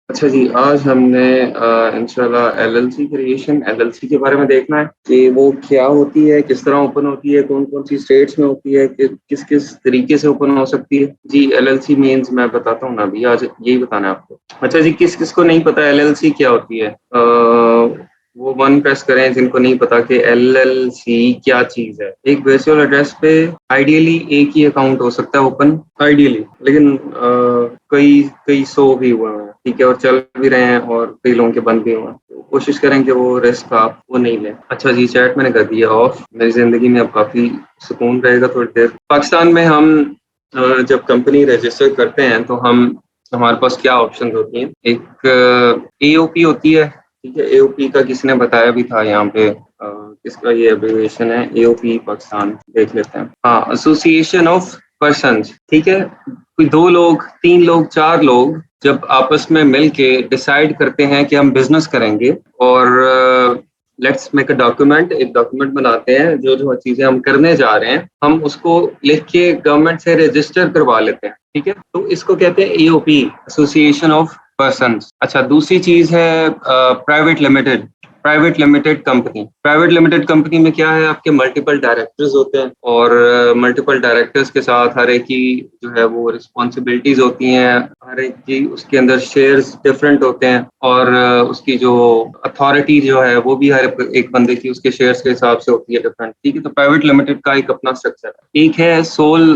अच्छा जी, आज हमने इंशाल्लाह एलएलसी क्रिएशन, एलएलसी के बारे में देखना है कि वो क्या होती है, किस तरह ओपन होती है, कौन-कौन सी स्टेट्स में होती है, कि किस-किस तरीके से ओपन हो सकती है। जी, एलएलसी मीन्स मैं बताता हूँ ना अभी, आज यही बताना है आपको। अच्छा जी, किस-किस को नहीं पता एलएलसी क्या होती है? वो 1 प्रेस करें जिनको नहीं पता कि एलएलसी क्या चीज़ है। एक वर्चुअल एड्रेस पे आइडियली एक ही अकाउंट हो सकता है ओपन, आइडियली, लेकिन कई कई 100 भी हुए हैं, ठीक है, और चल भी रहे हैं और कई लोगों के बंद भी हुए हैं। तो कोशिश करें कि वो रिस्क आप वो नहीं लें। अच्छा जी, चैट मैंने कर दिया ऑफ। मेरी ज़िंदगी में अब काफ़ी सुकून रहेगा थोड़ी देर। पाकिस्तान में हम जब कंपनी रजिस्टर करते हैं तो हमारे पास क्या ऑप्शंस होती हैं। एक एओपी होती है, ठीक है। एओपी का किसी ने बताया भी था यहाँ पे, इसका ये एब्रिविएशन है एओपी पाकिस्तान, देख लेते हैं। हाँ, एसोसिएशन ऑफ पर्सन्स, ठीक है। कोई 2 लोग, 3 लोग, 4 लोग जब आपस में मिल के डिसाइड करते हैं कि हम बिजनेस करेंगे और लेट्स मेक अ डॉक्यूमेंट, एक डॉक्यूमेंट बनाते हैं, जो चीजें हम करने जा रहे हैं हम उसको लिख के गवर्नमेंट से रजिस्टर करवा लेते हैं, ठीक है। तो इसको कहते हैं एओपी, एसोसिएशन ऑफ पर्सन्स। अच्छा, दूसरी चीज है private limited, private limited company. Private limited company में क्या है, आपके मल्टीपल डायरेक्टर्स होते हैं और मल्टीपल डायरेक्टर्स के साथ हर एक की जो है वो रिस्पॉन्सिबिलिटीज होती हैं, हर एक की उसके अंदर शेयर्स डिफरेंट होते हैं और उसकी जो अथॉरिटी जो है वो भी हर एक बंदे की उसके शेयर्स के हिसाब से होती है डिफरेंट, ठीक है। तो प्राइवेट लिमिटेड का एक अपना स्ट्रक्चर है। एक है सोल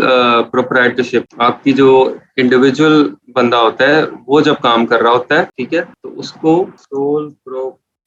प्रोप्राइटरशिप, आपकी जो इंडिविजुअल बंदा होता है वो जब काम कर रहा होता है, ठीक है, तो उसको सोल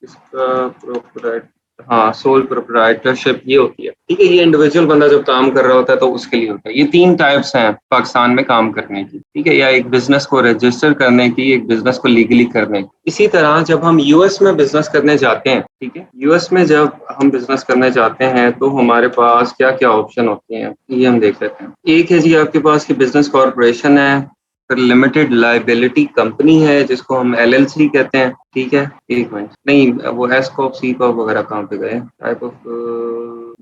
इसका प्रोप्राइट हाँ, सोल प्रोप्राइटरशिप ये होती है, ठीक है। ये इंडिविजुअल बंदा जब काम कर रहा होता है तो उसके लिए होता है। ये 3 टाइप्स हैं पाकिस्तान में काम करने की, ठीक है, या एक बिजनेस को रजिस्टर करने की, एक बिजनेस को लीगली करने की। इसी तरह जब हम यूएस में बिजनेस करने जाते हैं, ठीक है, यूएस में जब हम बिजनेस करने जाते हैं तो हमारे पास क्या क्या ऑप्शन होते हैं ये हम देख लेते हैं। एक है जी आपके पास की बिजनेस कॉर्पोरेशन है, फिर लिमिटेड लाइबिलिटी कंपनी है जिसको हम एलएलसी कहते हैं, ठीक है। एक मिनट, नहीं वो एस कॉप सी कॉप वगैरह कहाँ पे गए, type of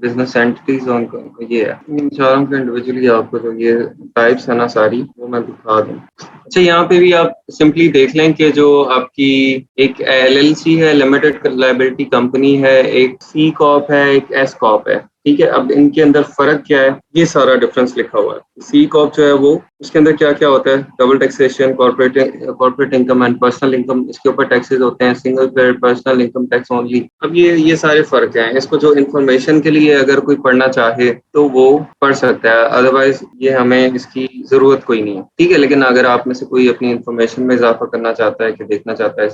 business entities on, ये है। इन चारों के इंडिविजुअली आपको जो ये टाइप्स है ना सारी, वो मैं दिखा दूँ। अच्छा, यहाँ पे भी आप सिंपली देख लें कि जो आपकी एक एलएलसी है, लिमिटेड लाइबिलिटी कंपनी है, एक सी कॉप है, एक एस कॉप है, ठीक है। अब इनके अंदर फर्क क्या है, ये सारा डिफरेंस लिखा हुआ है। सी कॉप जो है वो, उसके अंदर क्या क्या होता है, double taxation, corporate income and personal income, इसके ऊपर टैक्सेस होते हैं, single paid personal income tax only. अब ये सारे फर्क हैं। इसको जो इन्फॉर्मेशन के लिए अगर कोई पढ़ना चाहे तो वो पढ़ सकता है, अदरवाइज ये हमें इसकी जरूरत कोई नहीं है, ठीक है। लेकिन अगर आप में से कोई अपनी इन्फॉर्मेशन में इजाफा करना चाहता है कि देखना चाहता है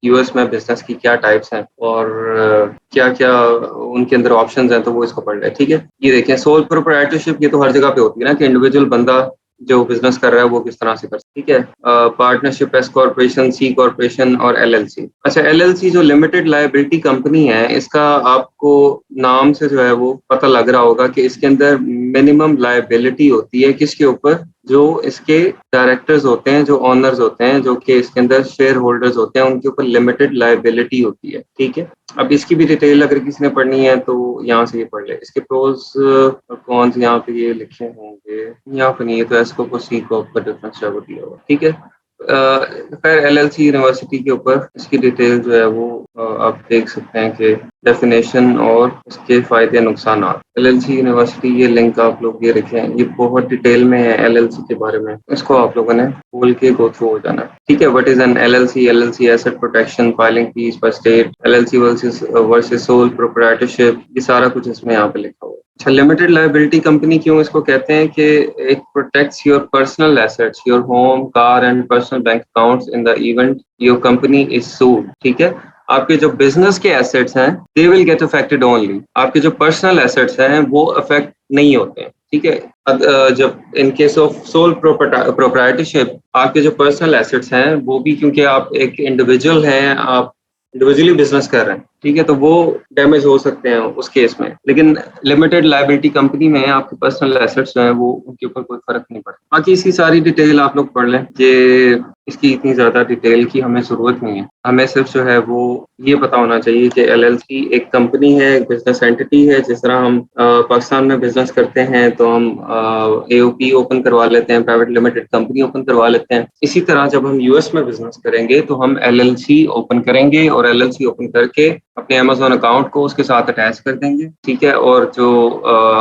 यूएस में बिजनेस की क्या टाइप्स हैं और क्या क्या उनके अंदर ऑप्शंस हैं, तो वो इसको पढ़ ले, ठीक है। ये देखें, सोल प्रोप्राइटरशिप, ये तो हर जगह पे होती है ना कि इंडिविजुअल बंदा जो बिजनेस कर रहा है वो किस तरह से कर सकता है, ठीक है। पार्टनरशिप, एस कॉर्पोरेशन, सी कॉर्पोरेशन और एलएलसी। अच्छा, एलएलसी जो लिमिटेड लायबिलिटी कंपनी है, इसका आपको नाम से जो है वो पता लग रहा होगा कि इसके अंदर मिनिमम लायबिलिटी होती है किसके ऊपर, जो इसके डायरेक्टर्स होते हैं, जो ऑनर्स होते हैं, जो कि इसके अंदर शेयर होल्डर्स होते हैं, उनके ऊपर लिमिटेड लायबिलिटी होती है, ठीक है। अब इसकी भी डिटेल अगर किसी ने पढ़नी है तो यहाँ से ये पढ़ ले। इसके प्रोज और कॉन्स यहाँ पे ये लिखे होंगे, यहाँ पे नहीं है, तो एसको को सी को का डिफरेंस दिया हुआ, ठीक है। खैर, एलएलसी यूनिवर्सिटी के ऊपर इसकी डिटेल जो है वो आप देख सकते हैं कि डेफिनेशन और उसके फायदे नुकसान। एलएलसी यूनिवर्सिटी, ये लिंक आप लोग ये रखें, ये बहुत डिटेल में है एलएलसी के बारे में, इसको आप लोगों ने खोल के गो थ्रू हो जाना, ठीक है। What is an LLC, LLC asset protection, filing fees per state, LLC versus sole proprietorship, ये सारा कुछ इसमें यहाँ पे लिखा हुआ है। अच्छा, लिमिटेड लायबिलिटी कंपनी क्यों इसको कहते हैं कि it protects your personal assets, your home, car and personal bank accounts in the event your company is sued, ठीक है। आपके जो बिजनेस के एसेट्स हैं they will get affected only, आपके जो पर्सनल एसेट्स हैं वो अफेक्ट नहीं होते हैं, ठीक है। जब in case of sole proprietorship, आपके जो पर्सनल एसेट्स हैं वो भी, क्योंकि आप एक इंडिविजुअल हैं, आप इंडिविजुअली बिजनेस कर रहे हैं, ठीक है, तो वो डैमेज हो सकते हैं उस केस में। लेकिन लिमिटेड लायबिलिटी कंपनी में आपके पर्सनल एसेट्स जो है वो उनके ऊपर कोई फर्क नहीं पड़ता। बाकी इसकी सारी डिटेल आप लोग पढ़ लें, ये इसकी इतनी ज्यादा डिटेल की हमें जरूरत नहीं है। हमें सिर्फ जो है वो ये पता होना चाहिए कि एलएलसी एक कंपनी है, एक बिजनेस एंटिटी है। जिस तरह हम पाकिस्तान में बिजनेस करते हैं तो हम एओपी ओपन करवा लेते हैं, प्राइवेट लिमिटेड कंपनी ओपन करवा लेते हैं। इसी तरह जब हम यूएस में बिजनेस करेंगे तो हम एलएलसी ओपन करेंगे और एलएलसी ओपन करके अपने अमेजोन अकाउंट को उसके साथ अटैच कर देंगे, ठीक है। और जो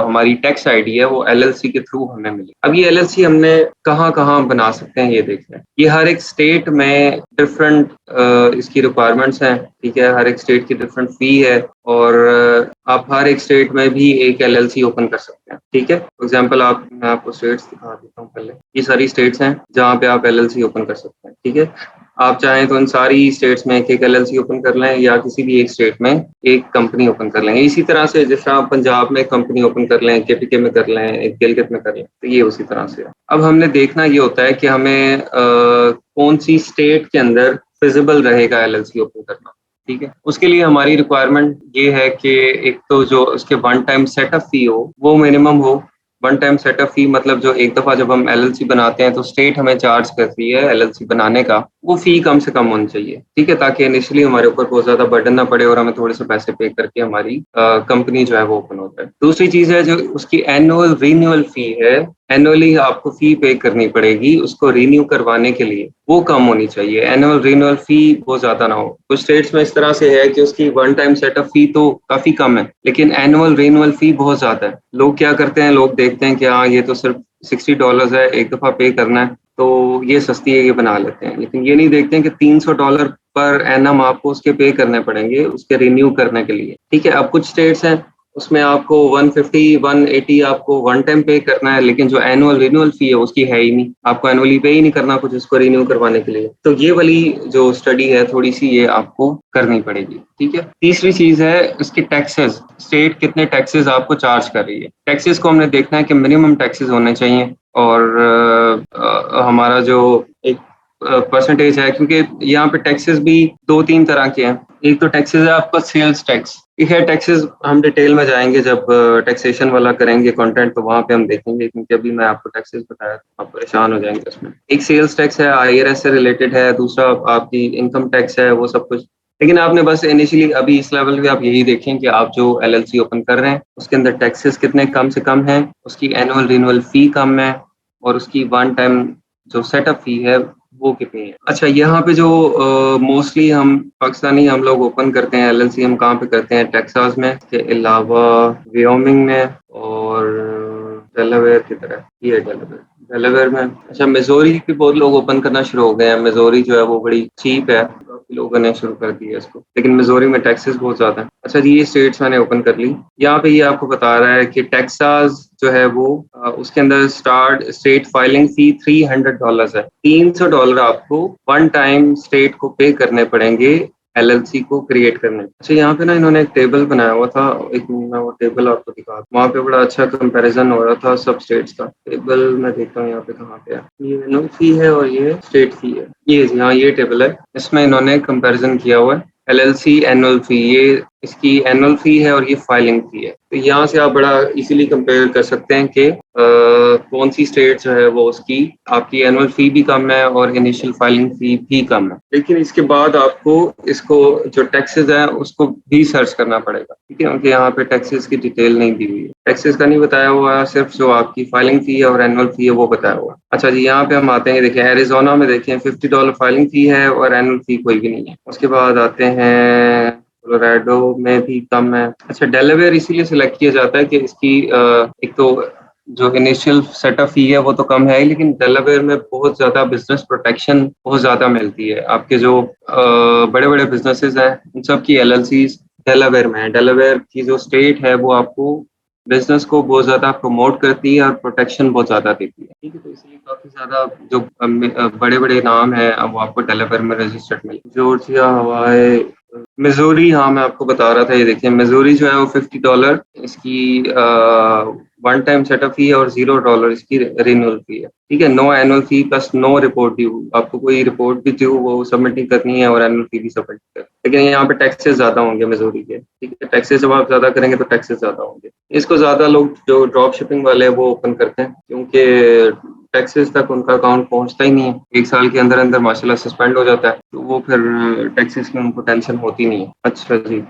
हमारी टैक्स आईडी है वो एलएलसी के थ्रू हमें मिली। अब ये एलएलसी हमने कहाँ कहाँ बना सकते हैं ये देखते हैं। ये हर एक स्टेट में डिफरेंट इसकी रिक्वायरमेंट्स हैं, ठीक है। हर एक स्टेट की डिफरेंट फी है और आप हर एक स्टेट में भी एक एलएलसी ओपन कर सकते हैं, ठीक है। फॉर एग्जांपल मैं आपको स्टेट्स दिखा देता हूँ पहले। ये सारी स्टेट्स हैं जहाँ पे आप एलएलसी ओपन कर सकते हैं, ठीक है। आप चाहें तो इन सारी स्टेट्स में एक एक एलएलसी ओपन कर लें या किसी भी एक स्टेट में एक कंपनी ओपन कर लें। इसी तरह से जिस तरह आप पंजाब में कंपनी ओपन कर लें, केपीके में कर लें, एक गिलगित में कर लें, तो ये उसी तरह से है। अब हमने देखना ये होता है कि हमें कौन सी स्टेट के अंदर फिजिबल रहेगा एलएलसी ओपन करना, ठीक है। उसके लिए हमारी रिक्वायरमेंट ये है कि एक तो जो उसके वन टाइम सेटअप फी हो वो मिनिमम हो। वन टाइम सेटअप फी मतलब जो एक दफा जब हम एलएलसी बनाते हैं तो स्टेट हमें चार्ज करती है एलएलसी बनाने का, वो फी कम से कम होनी चाहिए, ठीक है, ताकि इनिशियली हमारे ऊपर बहुत ज्यादा बर्डन ना पड़े और हमें थोड़े से पैसे पे करके हमारी कंपनी जो है वो ओपन हो जाए। दूसरी चीज है जो उसकी एनुअल रीन्यूअल फी है। एनुअली आपको फी पे करनी पड़ेगी उसको रिन्यू करवाने के लिए, वो कम होनी चाहिए। एनुअल रिन्यूअल फी बहुत ज्यादा ना हो। कुछ स्टेट्स में इस तरह से है कि उसकी वन टाइम सेटअप फी तो काफी कम है लेकिन एनुअल रिन्यूअल फी बहुत ज्यादा है। लोग क्या करते हैं, लोग देखते हैं कि हाँ ये तो सिर्फ $60 है, एक दफा पे करना है तो ये सस्ती है, ये बना लेते हैं। लेकिन ये नहीं देखते हैं कि $300 पर एनम आपको उसके पे करने पड़ेंगे उसके रिन्यू करने के लिए, ठीक है। अब कुछ स्टेट्स हैं उसमें आपको 150 180 आपको वन टाइम पे करना है, लेकिन जो एनुअल रिन्यूअल फी है उसकी है ही नहीं, आपको एनुअली पे ही नहीं करना कुछ इसको रिन्यू करवाने के लिए। तो ये वाली जो स्टडी है थोड़ी सी ये आपको करनी पड़ेगी, ठीक है। तीसरी चीज है इसकी टैक्सेस। स्टेट कितने टैक्सेस आपको चार्ज कर रही है। टैक्सेस को हमने देखना है कि मिनिमम टैक्सेस होने चाहिए और हमारा जो एक परसेंटेज है, क्योंकि यहाँ पे टैक्सेस भी दो तीन तरह के हैं। एक तो टैक्सेस है आपका सेल्स टैक्स, ठीक है। टैक्सेस हम डिटेल में जाएंगे जब टैक्सेशन वाला करेंगे कंटेंट, तो वहां पे हम देखेंगे, क्योंकि अभी मैं आपको टैक्सेस बताया तो आप परेशान हो जाएंगे उसमें। एक सेल्स टैक्स है, आईआरएस से रिलेटेड है। दूसरा आपकी इनकम टैक्स है, वो सब कुछ। लेकिन आपने बस इनिशियली अभी इस लेवल पे आप यही देखें कि आप जो एलएलसी ओपन कर रहे हैं उसके अंदर टैक्सेस कितने कम से कम है, उसकी एनुअल रिन्यूअल फी कम है और उसकी वन टाइम जो सेटअप फी है वो कितनी है। अच्छा, यहाँ पे जो मोस्टली हम पाकिस्तानी हम लोग ओपन करते हैं एलएलसी, हम कहाँ पे करते हैं, टेक्सास में, के अलावा व्योमिंग में और डेलावेयर की तरह। ये डेलावेयर में। अच्छा, मिजोरी भी बहुत लोग ओपन करना शुरू हो गए हैं। मिजोरी जो है वो बड़ी चीप है, काफी लोगों ने शुरू कर दिया इसको, लेकिन मिजोरी में टैक्सेस बहुत ज्यादा है। अच्छा जी, ये स्टेट्स मैंने ओपन कर ली। यहाँ पे ये आपको बता रहा है कि टेक्सास जो है वो उसके अंदर स्टेट फाइलिंग फी $300 है। $300 आपको वन टाइम स्टेट को पे करने पड़ेंगे एलएलसी को क्रिएट करने। अच्छा, यहाँ पे ना इन्होंने एक टेबल बनाया हुआ था, एक मैं वो टेबल आपको दिखा, वहाँ पे बड़ा अच्छा कंपैरिजन हो रहा था सब स्टेट्स का। टेबल मैं देखता हूँ यहाँ पे कहाँ पे है। ये एनुअल फी है और ये स्टेट फी है। ये हाँ, ये टेबल है, इसमें इन्होंने कंपैरिजन किया हुआ है। एलएलसी एनुअल फी, ये इसकी एनुअल फी है और ये फाइलिंग फी है। तो यहाँ से आप बड़ा इजीली कंपेयर कर सकते हैं कि कौन सी स्टेट जो है वो उसकी आपकी एनुअल फी भी कम है और इनिशियल फाइलिंग फी भी कम है। लेकिन इसके बाद आपको इसको जो टैक्सेस है उसको भी सर्च करना पड़ेगा, ठीक है, क्योंकि यहाँ पे टैक्सेस की डिटेल नहीं दी हुई है। टैक्सेस का नहीं बताया हुआ है, सिर्फ जो आपकी फाइलिंग फी है और एनुअल फी है वो बताया हुआ है। अच्छा जी, यहाँ पे हम आते हैं, देखिए एरिजोना में देखें $50 फाइलिंग फी है और एनुअल फी कोई भी नहीं है। उसके बाद आते हैं कोलोराडो में भी कम है। अच्छा, डेलावेयर इसीलिए सिलेक्ट किया जाता है कि इसकी एक तो जो इनिशियल सेटअप फी है वो तो कम है ही, लेकिन डेलावेयर में बहुत ज्यादा बिजनेस प्रोटेक्शन बहुत ज्यादा मिलती है। आपके जो बड़े बड़े बिजनेसेस हैं उन सब की एलएलसीज डेलावेयर में है। डेलावेयर की जो स्टेट है वो आपको बिजनेस को बहुत ज्यादा प्रमोट करती है और प्रोटेक्शन बहुत ज्यादा देती है, ठीक है। तो इसलिए काफी ज्यादा जो बड़े बड़े नाम है वो आपको डेलावेयर में रजिस्टर्ड मिले। जॉर्जिया, हवाई, मिजोरी, हाँ मैं आपको बता रहा था, ये देखिए मिजोरी जो है वो $50 इसकी वन टाइम सेटअप फी है और $0 इसकी रिन्यूअल फी है। ठीक है, no annual fee plus no report due. आपको कोई रिपोर्ट भी ड्यू वो सबमिट नहीं करनी है और एनुअल फी भी सबमिट कर, लेकिन यहाँ पे टैक्सेस ज्यादा होंगे मिजोरी के। ठीक है, टैक्सेस जब आप ज्यादा करेंगे तो टैक्सेस ज्यादा होंगे। इसको ज्यादा लोग जो ड्रॉप शिपिंग वाले हैं वो ओपन करते हैं, क्योंकि टैक्सेस तक उनका अकाउंट पहुंचता ही नहीं है। एक साल के अंदर अंदर माशाल्लाह सस्पेंड हो जाता है, तो वो फिर टैक्सेस की उनको टेंशन होती नहीं है। अच्छा जी,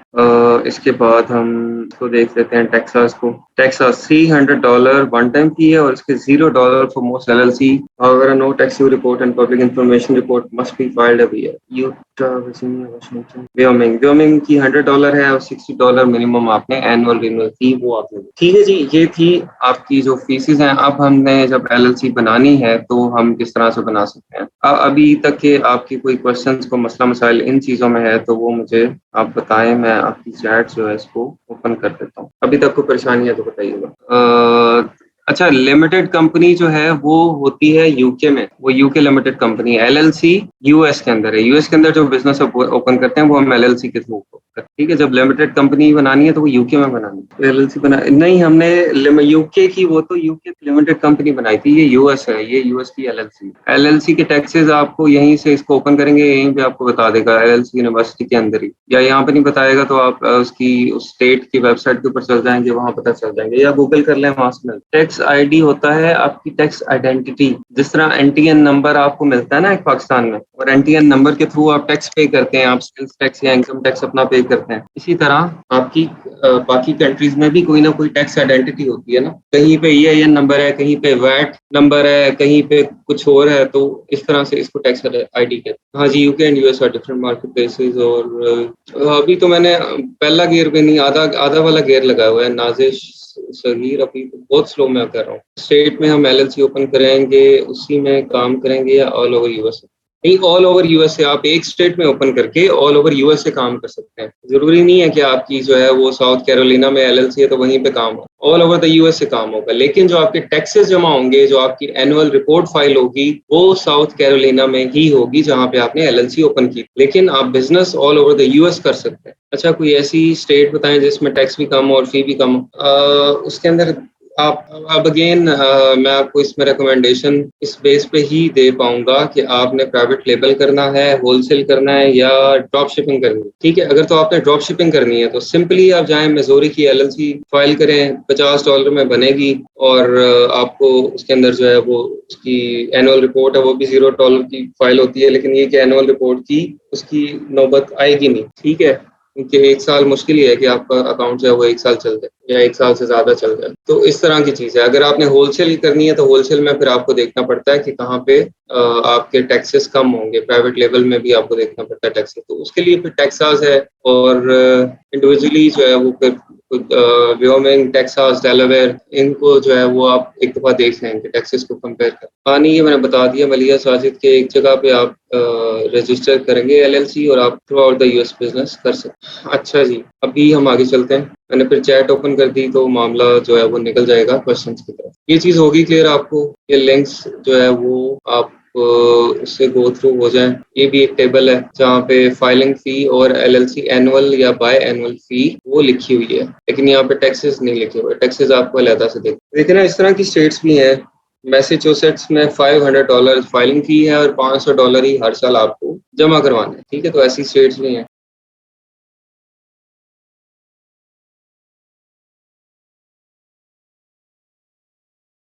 इसके बाद हम इसको देख लेते हैं टेक्सास को। टेक्सास $300 वन टाइम फी है और इसके $0 फॉर मोस्ट LLC। अगर no tax report and public information report must be filed every year. Utah, Virginia, Washington, Wyoming की $100 है और $60 मिनिमम आपने एनुअल रिन्यूअल फी वो आपने। ठीक है जी, ये थी आपकी जो फीसिस हैं। अब हमने जब LLC बनानी है तो हम किस तरह से बना सकते हैं। अभी तक के आपकी कोई क्वेश्चंस को मसला मसाइल इन चीजों में है तो वो मुझे आप बताएं, मैं आपकी चैट जो है इसको ओपन कर देता हूँ। अभी तक कोई परेशानी है तो बताइएगा। अच्छा, लिमिटेड कंपनी जो है वो होती है यूके में, वो यूके लिमिटेड कंपनी है। LLC यूएस के अंदर है। यूएस के अंदर जो बिजनेस ओपन करते हैं वो हम LLC के थ्रू। ठीक है, जब लिमिटेड कंपनी बनानी है तो वो यूके में बनानी है। LLC बना नहीं हमने, यूके की, वो तो यूके लिमिटेड कंपनी बनाई थी। ये यूएस है, ये यूएस की LLC के टैक्सेस आपको यहीं से इसको ओपन करेंगे, यहीं पे आपको बता देगा LLC यूनिवर्सिटी के अंदर ही, या यहाँ पे नहीं बताएगा तो आप उसकी उस स्टेट की वेबसाइट के ऊपर चल जाएंगे, वहां पता चल जाएंगे, या गूगल कर लें, वहां से मिलता है। टैक्स आईडी होता है आपकी टैक्स आइडेंटिटी। जिस तरह NTN नंबर आपको मिलता है ना एक पाकिस्तान में, और NTN नंबर के थ्रू आप टैक्स पे करते हैं, आप सेल्स टैक्स या इनकम टैक्स अपना पे करते हैं, इसी तरह आपकी बाकी कंट्रीज में भी कोई ना कोई टैक्स आइडेंटिटी होती है ना। कहीं पे EIN नंबर है, कहीं पे वैट नंबर है, कहीं पे कुछ और है, तो इस तरह से इसको टैक्स आईडी कहते हैं। हाँ जी, UK and US are different market places. और अभी तो मैंने पहला गियर पे नहीं, आधा आधा वाला गियर लगाया हुआ है। नाजिश सगीर, अभी तो बहुत स्लो मैं कर रहा हूँ। स्टेट में हम LLC ओपन करेंगे, उसी में काम करेंगे, या ऑल ओवर यूएस? नहीं, ऑल ओवर यूएस से आप एक स्टेट में ओपन करके ऑल ओवर यूएस से काम कर सकते हैं। जरूरी नहीं है कि आपकी जो है वो साउथ कैरोलिना में LLC है तो वहीं पे काम हो, ऑल ओवर द यूएस से काम होगा। लेकिन जो आपके टैक्सेस जमा होंगे, जो आपकी एनुअल रिपोर्ट फाइल होगी, वो साउथ कैरोलिना में ही होगी जहां पे आपने LLC ओपन की। लेकिन आप business all over the US कर सकते हैं। अच्छा, कोई ऐसी स्टेट बताएं जिसमें टैक्स भी कम हो और फी भी कम हो। उसके अंदर आप अब अगेन मैं आपको इसमें रिकमेंडेशन इस बेस पे ही दे पाऊंगा कि आपने प्राइवेट लेबल करना है, होलसेल करना है, या ड्रॉप शिपिंग करनी है। ठीक है, अगर तो आपने ड्रॉप शिपिंग करनी है तो सिंपली आप जाएं मिजोरी की LLC फाइल करें, $50 में बनेगी, और आपको उसके अंदर जो है वो उसकी एनुअल रिपोर्ट है वो भी $0 की फाइल होती है। लेकिन ये कि एनुअल रिपोर्ट की उसकी नौबत आएगी नहीं। ठीक है, क्योंकि एक साल मुश्किल ही है कि आपका अकाउंट जो है वो एक साल चल जाए या एक साल से ज्यादा चल जाए। तो इस तरह की चीज है। अगर आपने होलसेल करनी है तो होलसेल में फिर आपको देखना पड़ता है कि कहाँ पे आपके टैक्सेस कम होंगे। प्राइवेट लेवल में भी आपको देखना पड़ता है टैक्सेस, तो उसके लिए फिर टेक्सास है, और इंडिविजुअली जो है वो फिर व्योमिंग, टेक्सास, डेलावेयर, इनको जो है वो आप एक दफा देख लेंगे, टैक्सेस को कंपेयर कर। हाँ नहीं, ये मैंने बता दिया, मलिया साजिद के एक जगह पे आप रजिस्टर करेंगे LLC और आप through out the US business कर सकते। अच्छा जी, अभी हम आगे चलते हैं। मैंने फिर चैट ओपन कर दी तो मामला जो है वो निकल जाएगा क्वेश्चंस की तरफ। ये चीज होगी क्लियर आपको? ये लिंक्स जो है वो आप उससे गो थ्रू हो जाएं। ये भी एक टेबल है जहाँ पे फाइलिंग फी और LLC एनुअल या बाय एनुअल फी वो लिखी हुई है, लेकिन यहाँ पे टैक्सेस नहीं लिखे हुए। टैक्सेस आपको अलग से देखिए ना। इस तरह की स्टेट्स भी हैं। मैसेच्यूसेट्स में $500 फाइलिंग फी है और $500 ही हर साल आपको जमा करवाना है। ठीक है, तो ऐसी स्टेट्स भी हैं।